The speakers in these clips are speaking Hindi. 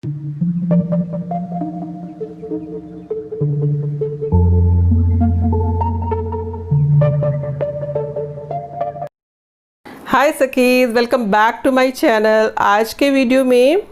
हाय सखीज, welcome back to my channel. आज के वीडियो में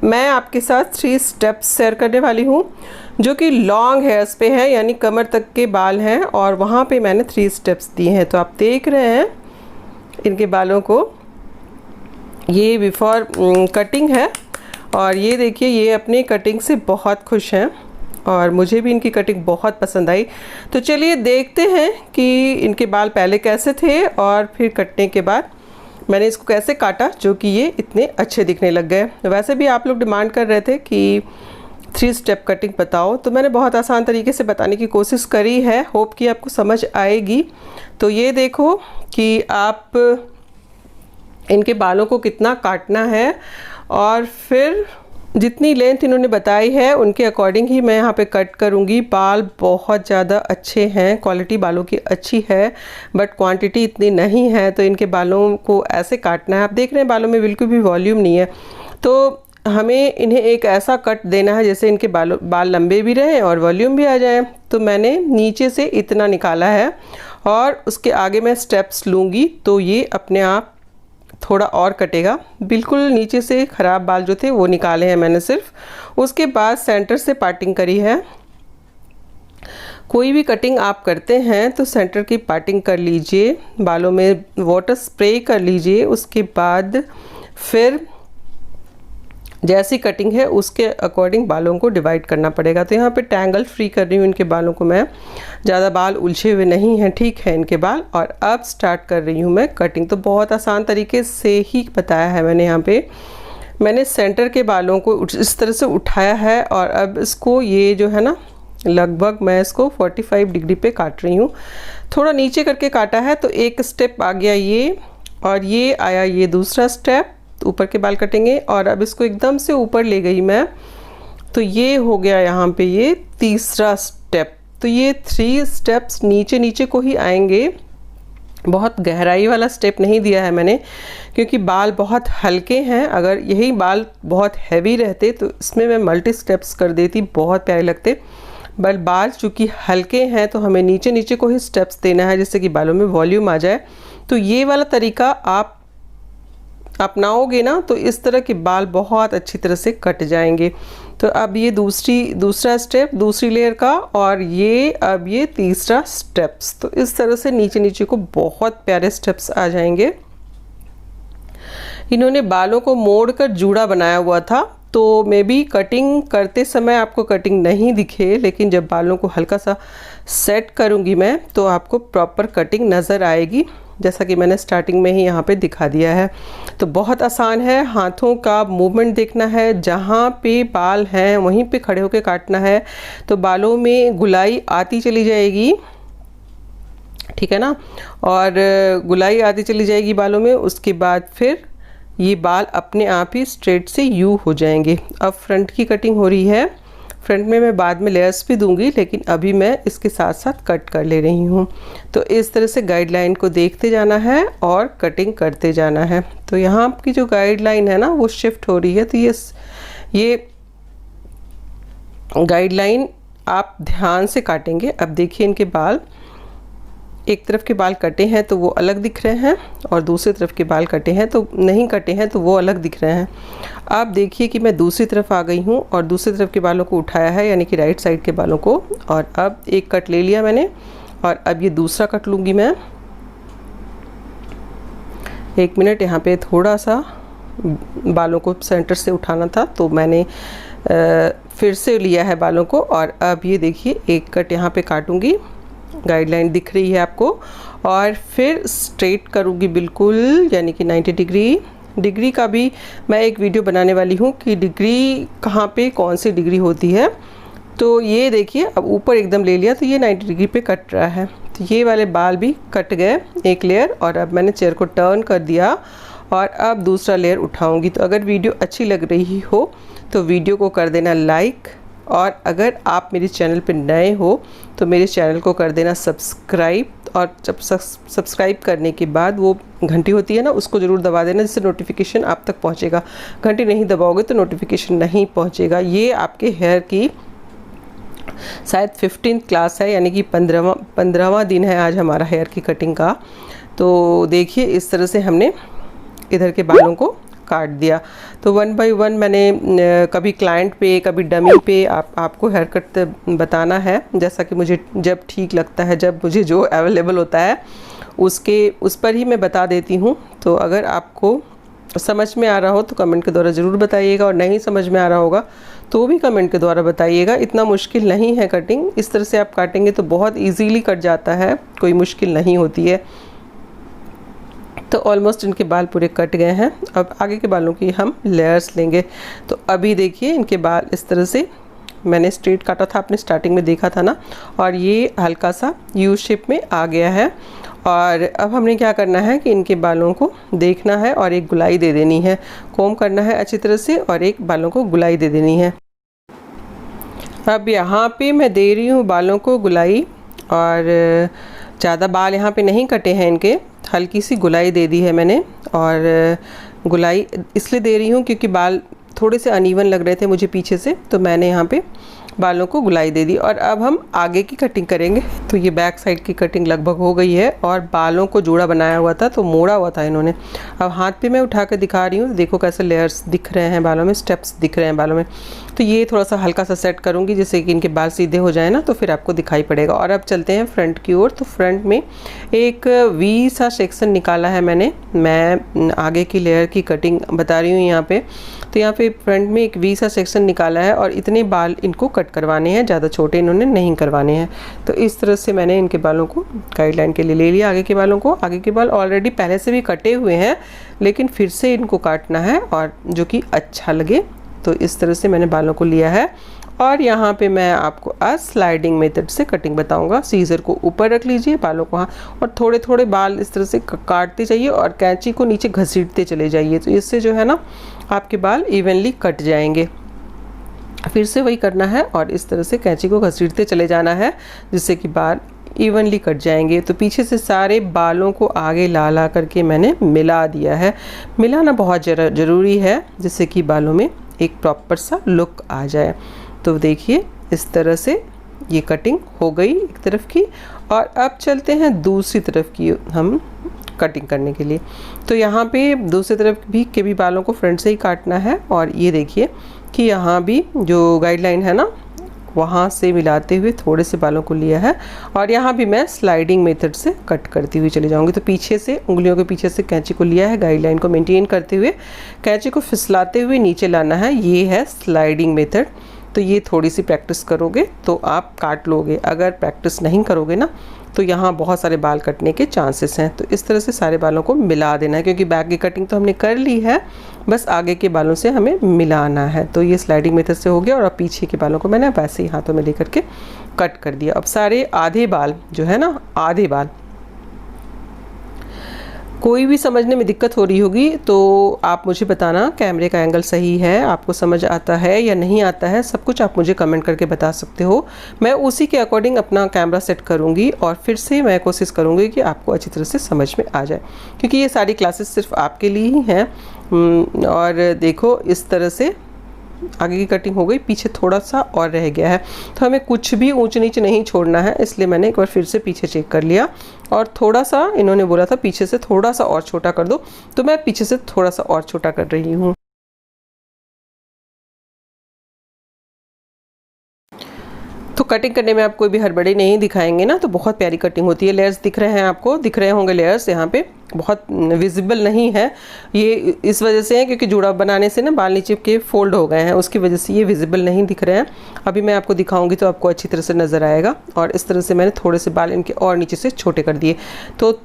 मैं आपके साथ 3 स्टेप्स शेयर करने वाली हूँ जो कि लॉन्ग हेयर्स पे है, यानी कमर तक के बाल हैं और वहाँ पे मैंने 3 स्टेप्स दिए हैं। तो आप देख रहे हैं इनके बालों को, ये बिफोर कटिंग है और ये देखिए ये अपनी कटिंग से बहुत खुश हैं और मुझे भी इनकी कटिंग बहुत पसंद आई। तो चलिए देखते हैं कि इनके बाल पहले कैसे थे और फिर कटने के बाद मैंने इसको कैसे काटा जो कि ये इतने अच्छे दिखने लग गए। वैसे भी आप लोग डिमांड कर रहे थे कि 3 स्टेप कटिंग बताओ, तो मैंने बहुत आसान तरीके से बताने की कोशिश करी है। होप कि आपको समझ आएगी। तो ये देखो कि आप इनके बालों को कितना काटना है और फिर जितनी लेंथ इन्होंने बताई है उनके अकॉर्डिंग ही मैं यहाँ पे कट करूँगी। बाल बहुत ज़्यादा अच्छे हैं, क्वालिटी बालों की अच्छी है बट क्वांटिटी इतनी नहीं है, तो इनके बालों को ऐसे काटना है। आप देख रहे हैं बालों में बिल्कुल भी वॉल्यूम नहीं है, तो हमें इन्हें एक ऐसा कट देना है जैसे इनके बाल लंबे भी रहें और वॉल्यूम भी आ जाए। तो मैंने नीचे से इतना निकाला है और उसके आगे मैं स्टेप्स लूँगी तो ये अपने आप थोड़ा और कटेगा। बिल्कुल नीचे से ख़राब बाल जो थे वो निकाले हैं मैंने सिर्फ। उसके बाद सेंटर से पार्टिंग करी है। कोई भी कटिंग आप करते हैं तो सेंटर की पार्टिंग कर लीजिए, बालों में वाटर स्प्रे कर लीजिए। उसके बाद फिर जैसी कटिंग है उसके अकॉर्डिंग बालों को डिवाइड करना पड़ेगा। तो यहाँ पे टैंगल फ्री कर रही हूँ इनके बालों को मैं, ज़्यादा बाल उलझे हुए नहीं हैं, ठीक है इनके बाल। और अब स्टार्ट कर रही हूँ मैं कटिंग। तो बहुत आसान तरीके से ही बताया है मैंने। यहाँ पे मैंने सेंटर के बालों को इस तरह से उठाया है और अब इसको ये जो है ना, लगभग मैं इसको 45 डिग्री पे काट रही हूँ। थोड़ा नीचे करके काटा है तो एक स्टेप आ गया ये, और ये आया ये दूसरा स्टेप, ऊपर के बाल कटेंगे। और अब इसको एकदम से ऊपर ले गई मैं, तो ये हो गया यहाँ पे ये तीसरा स्टेप। तो ये 3 स्टेप्स नीचे नीचे को ही आएंगे। बहुत गहराई वाला स्टेप नहीं दिया है मैंने क्योंकि बाल बहुत हल्के हैं। अगर यही बाल बहुत हैवी रहते तो इसमें मैं मल्टी स्टेप्स कर देती, बहुत प्यारे लगते। बट बाल चूँकि हल्के हैं तो हमें नीचे नीचे को ही स्टेप्स देना है जिससे कि बालों में वॉल्यूम आ जाए। तो ये वाला तरीका आप अपनाओगे ना तो इस तरह के बाल बहुत अच्छी तरह से कट जाएंगे। तो अब ये दूसरा स्टेप दूसरी लेयर का, और ये अब ये तीसरा स्टेप्स। तो इस तरह से नीचे नीचे को बहुत प्यारे स्टेप्स आ जाएंगे। इन्होंने बालों को मोड़कर जूड़ा बनाया हुआ था, तो मे बी कटिंग करते समय आपको कटिंग नहीं दिखे, लेकिन जब बालों को हल्का सा सेट करूँगी मैं तो आपको प्रॉपर कटिंग नज़र आएगी, जैसा कि मैंने स्टार्टिंग में ही यहाँ पे दिखा दिया है। तो बहुत आसान है, हाथों का मूवमेंट देखना है, जहाँ पे बाल हैं वहीं पे खड़े होकर काटना है तो बालों में गुलाई आती चली जाएगी, ठीक है ना। और गुलाई आती चली जाएगी बालों में। उसके बाद फिर ये बाल अपने आप ही स्ट्रेट से यू हो जाएंगे। अब फ्रंट की कटिंग हो रही है। फ्रंट में मैं बाद में लेयर्स भी दूंगी, लेकिन अभी मैं इसके साथ साथ कट कर ले रही हूँ। तो इस तरह से गाइडलाइन को देखते जाना है और कटिंग करते जाना है। तो यहाँ आपकी जो गाइडलाइन है ना वो शिफ्ट हो रही है, तो ये गाइडलाइन आप ध्यान से काटेंगे। अब देखिए इनके बाल, एक तरफ के बाल कटे हैं तो वो अलग दिख रहे हैं और दूसरी तरफ के बाल कटे हैं तो नहीं कटे हैं तो वो अलग दिख रहे हैं। आप देखिए कि मैं दूसरी तरफ आ गई हूँ और दूसरी तरफ के बालों को उठाया है, यानी कि राइट साइड के बालों को, और अब एक कट ले लिया मैंने और अब ये दूसरा कट लूँगी मैं। 1 मिनट, यहाँ पे थोड़ा सा बालों को सेंटर से उठाना था तो मैंने फिर से लिया है बालों को। और अब ये देखिए एक कट यहाँ पे काटूँगी, गाइडलाइन दिख रही है आपको, और फिर स्ट्रेट करूँगी बिल्कुल, यानी कि 90 डिग्री का भी मैं एक वीडियो बनाने वाली हूँ कि डिग्री कहाँ पे कौन सी डिग्री होती है। तो ये देखिए अब ऊपर एकदम ले लिया तो ये 90 डिग्री पे कट रहा है। तो ये वाले बाल भी कट गए एक लेयर, और अब मैंने चेयर को टर्न कर दिया और अब दूसरा लेयर उठाऊँगी। तो अगर वीडियो अच्छी लग रही हो तो वीडियो को कर देना लाइक, और अगर आप मेरे चैनल पर नए हो तो मेरे चैनल को कर देना सब्सक्राइब और जब सब्सक्राइब करने के बाद वो घंटी होती है ना, उसको ज़रूर दबा देना, जिससे नोटिफिकेशन आप तक पहुंचेगा। घंटी नहीं दबाओगे तो नोटिफिकेशन नहीं पहुंचेगा। ये आपके हेयर की शायद 15th क्लास है, यानी कि 15वां दिन है आज हमारा हेयर की कटिंग का। तो देखिए इस तरह से हमने इधर के बालों को काट दिया। तो 1 बाय 1 मैंने कभी क्लाइंट पे कभी डमी पे आपको हेयर कट बताना है, जैसा कि मुझे जब ठीक लगता है, जब मुझे जो अवेलेबल होता है उस पर ही मैं बता देती हूँ। तो अगर आपको समझ में आ रहा हो तो कमेंट के द्वारा ज़रूर बताइएगा, और नहीं समझ में आ रहा होगा तो भी कमेंट के द्वारा बताइएगा। इतना मुश्किल नहीं है कटिंग, इस तरह से आप काटेंगे तो बहुत ईजीली कट जाता है, कोई मुश्किल नहीं होती है। तो ऑलमोस्ट इनके बाल पूरे कट गए हैं। अब आगे के बालों की हम लेयर्स लेंगे। तो अभी देखिए इनके बाल इस तरह से मैंने स्ट्रेट काटा था, आपने स्टार्टिंग में देखा था ना, और ये हल्का सा यू शेप में आ गया है। और अब हमने क्या करना है कि इनके बालों को देखना है और एक गुलाई दे देनी है, कोम करना है अच्छी तरह से और एक बालों को गुलाई दे देनी है। अब यहाँ पे मैं दे रही हूँ बालों को गुलाई, और ज़्यादा बाल यहाँ पे नहीं कटे हैं इनके, हल्की सी गुलाई दे दी है मैंने। और गुलाई इसलिए दे रही हूँ क्योंकि बाल थोड़े से अनइवन लग रहे थे मुझे पीछे से, तो मैंने यहाँ पे बालों को गुलाई दे दी। और अब हम आगे की कटिंग करेंगे। तो ये बैक साइड की कटिंग लगभग हो गई है, और बालों को जोड़ा बनाया हुआ था तो मोड़ा हुआ था इन्होंने। अब हाथ पे मैं उठा कर दिखा रही हूँ, देखो कैसे लेयर्स दिख रहे हैं बालों में, स्टेप्स दिख रहे हैं बालों में। तो ये थोड़ा सा हल्का सा सेट करूँगी जिससे कि इनके बाल सीधे हो जाए ना, तो फिर आपको दिखाई पड़ेगा। और अब चलते हैं फ्रंट की ओर। तो फ्रंट में एक वी सा सेक्शन निकाला है मैंने, मैं आगे की लेयर की कटिंग बता रही हूँ यहाँ पे। तो यहाँ पे फ्रंट में एक वी सा सेक्शन निकाला है, और इतने बाल इनको कट करवाने हैं, ज़्यादा छोटे इन्होंने नहीं करवाने हैं। तो इस तरह से मैंने इनके बालों को गाइडलाइन के लिए ले लिया। आगे के बालों को, आगे के बाल ऑलरेडी पहले से भी कटे हुए हैं, लेकिन फिर से इनको काटना है और जो कि अच्छा लगे। तो इस तरह से मैंने बालों को लिया है। और यहाँ पे मैं आपको आज स्लाइडिंग मेथड से कटिंग बताऊंगा। सीजर को ऊपर रख लीजिए, बालों को और थोड़े थोड़े बाल इस तरह से काटते जाइए और कैंची को नीचे घसीटते चले जाइए। तो इससे जो है ना आपके बाल इवनली कट जाएंगे। फिर से वही करना है और इस तरह से कैंची को घसीटते चले जाना है, जिससे कि बाल इवनली कट जाएंगे। तो पीछे से सारे बालों को आगे ला ला करके मैंने मिला दिया है। मिलाना बहुत ज़रूरी है, जिससे कि बालों में एक प्रॉपर सा लुक आ जाए। तो देखिए इस तरह से ये कटिंग हो गई एक तरफ की, और अब चलते हैं दूसरी तरफ की हम कटिंग करने के लिए। तो यहाँ पे दूसरी तरफ भी बालों को फ्रंट से ही काटना है। और ये देखिए कि यहाँ भी जो गाइडलाइन है ना, वहाँ से मिलाते हुए थोड़े से बालों को लिया है, और यहाँ भी मैं स्लाइडिंग मेथड से कट करती हुई चली जाऊँगी। तो पीछे से उंगलियों के पीछे से कैंची को लिया है, गाइडलाइन को मेंटेन करते हुए कैंची को फिसलाते हुए नीचे लाना है। ये है स्लाइडिंग मेथड। तो ये थोड़ी सी प्रैक्टिस करोगे तो आप काट लोगे, अगर प्रैक्टिस नहीं करोगे ना तो यहाँ बहुत सारे बाल कटने के चांसेस हैं। तो इस तरह से सारे बालों को मिला देना है, क्योंकि बैक की कटिंग तो हमने कर ली है, बस आगे के बालों से हमें मिलाना है। तो ये स्लाइडिंग मेथड से हो गया, और अब पीछे के बालों को मैंने वैसे ही हाथों में लेकर के कट कर दिया। अब सारे आधे बाल जो है ना, आधे बाल, कोई भी समझने में दिक्कत हो रही होगी तो आप मुझे बताना, कैमरे का एंगल सही है, आपको समझ आता है या नहीं आता है, सब कुछ आप मुझे कमेंट करके बता सकते हो। मैं उसी के अकॉर्डिंग अपना कैमरा सेट करूंगी, और फिर से मैं कोशिश करूंगी कि आपको अच्छी तरह से समझ में आ जाए, क्योंकि ये सारी क्लासेस सिर्फ आपके लिए ही हैं। और देखो इस तरह से आगे की कटिंग हो गई, पीछे थोड़ा सा और रह गया है। तो हमें कुछ भी ऊंच नीच नहीं छोड़ना है, इसलिए मैंने एक बार फिर से पीछे चेक कर लिया, और थोड़ा सा इन्होंने बोला था पीछे से थोड़ा सा और छोटा कर दो, तो मैं पीछे से थोड़ा सा और छोटा कर रही हूँ। तो कटिंग करने में आप कोई भी हड़बड़ी नहीं दिखाएंगे ना, तो बहुत प्यारी कटिंग होती है। लेयर्स दिख रहे हैं आपको, दिख रहे होंगे लेयर्स, यहाँ पे बहुत विजिबल नहीं है, ये इस वजह से है क्योंकि जुड़ा बनाने से ना बाल नीचे के फोल्ड हो गए हैं, उसकी वजह से ये विजिबल नहीं दिख रहे हैं। अभी मैं आपको दिखाऊंगी तो आपको अच्छी तरह से नज़र आएगा। और इस तरह से मैंने थोड़े से बाल इनके और नीचे से छोटे कर दिए। तो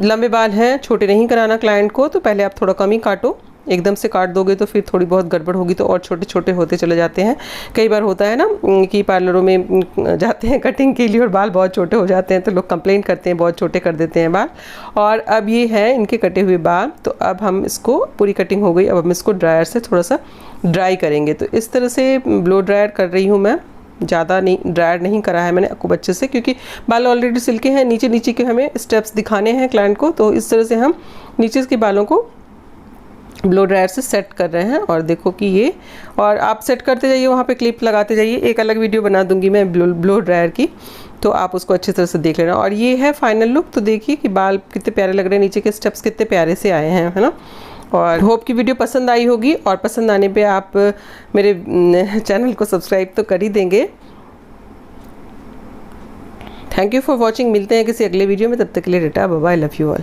लंबे बाल हैं, छोटे नहीं कराना क्लाइंट को, तो पहले आप थोड़ा कम ही काटो। एकदम से काट दोगे तो फिर थोड़ी बहुत गड़बड़ होगी, तो और छोटे छोटे होते चले जाते हैं। कई बार होता है ना कि पार्लरों में जाते हैं कटिंग के लिए और बाल बहुत छोटे हो जाते हैं, तो लोग कंप्लेंट करते हैं, बहुत छोटे कर देते हैं बाल। और अब ये है इनके कटे हुए बाल। तो अब हम इसको, पूरी कटिंग हो गई, अब हम इसको ड्रायर से थोड़ा सा ड्राई करेंगे। तो इस तरह से ब्लो ड्रायर कर रही हूँ मैं। ज़्यादा नहीं ड्रायर नहीं करा है मैंने खूब अच्छे से, क्योंकि बाल ऑलरेडी सिल्की हैं। नीचे नीचे के हमें स्टेप्स दिखाने हैं क्लाइंट को, तो इस तरह से हम नीचे के बालों को ब्लो ड्रायर से सेट कर रहे हैं। और देखो कि ये, और आप सेट करते जाइए, वहाँ पे क्लिप लगाते जाइए। एक अलग वीडियो बना दूंगी मैं ब्लो ड्रायर की, तो आप उसको अच्छी तरह से देख लेना। और ये है फाइनल लुक। तो देखिए कि बाल कितने प्यारे लग रहे हैं, नीचे के स्टेप्स कितने प्यारे से आए हैं, है ना। और होप की वीडियो पसंद आई होगी, और पसंद आने पे आप मेरे चैनल को सब्सक्राइब तो कर ही देंगे। Thank you for watching. मिलते हैं किसी अगले वीडियो में, तब तक के लिए tata bye bye, love you all.